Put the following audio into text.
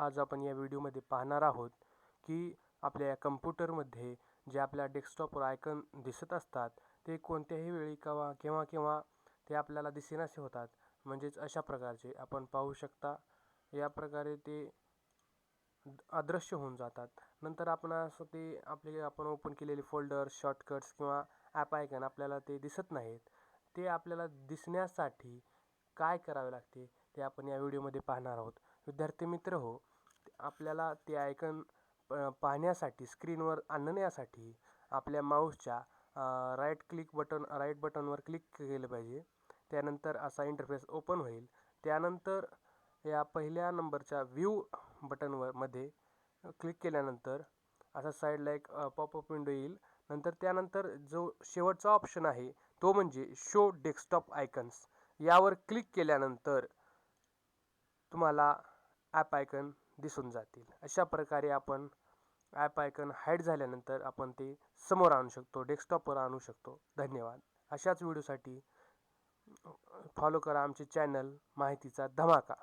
आज आपण या व्हिडिओमध्ये पाहणार आहोत की आपल्या या कम्प्युटरमध्ये जे आपल्या डेस्कटॉपवर आयकॉन दिसत असतात ते कोणत्याही वेळी केव्हा ते आपल्याला दिसेनासे होतात, म्हणजेच अशा प्रकारचे आपण पाहू शकता। या प्रकारे ते अदृश्य होऊन जातात। नंतर आपणास ते आपण ओपन केलेले फोल्डर, शॉर्टकट्स किंवा ॲप आयकॉन आपल्याला ते दिसत नाहीत। ते आपल्याला दिसण्यासाठी काय करावे लागते ते आपण या व्हिडिओमध्ये पाहणार आहोत। विद्यार्थी मित्र हो, आपल्याला ते आयकॉन पाहण्यासाठी स्क्रीनवर आणण्यासाठी आपल्या माऊसच्या राईट बटनवर क्लिक केले पाहिजे। त्यानंतर असा इंटरफेस ओपन होईल। त्यानंतर या पहिल्या नंबरच्या व्ह्यू बटनवर मध्ये क्लिक केल्यानंतर असा साईडला एक पॉपअप विंडो येईल। त्यानंतर जो शेवटचा ऑप्शन आहे तो म्हणजे शो डेस्कटॉप आयकॉन्स, यावर क्लिक केल्यानंतर तुम्हाला ॲप आयकॉन दिसून जातील। अशा प्रकारे आपण ॲप आयकॉन हाईड झाल्यानंतर आपण ते समोर आणू शकतो, डेस्कटॉपवर आणू शकतो। धन्यवाद। अशाच व्हिडिओसाठी फॉलो करा आमचे चॅनल माहितीचा धमाका।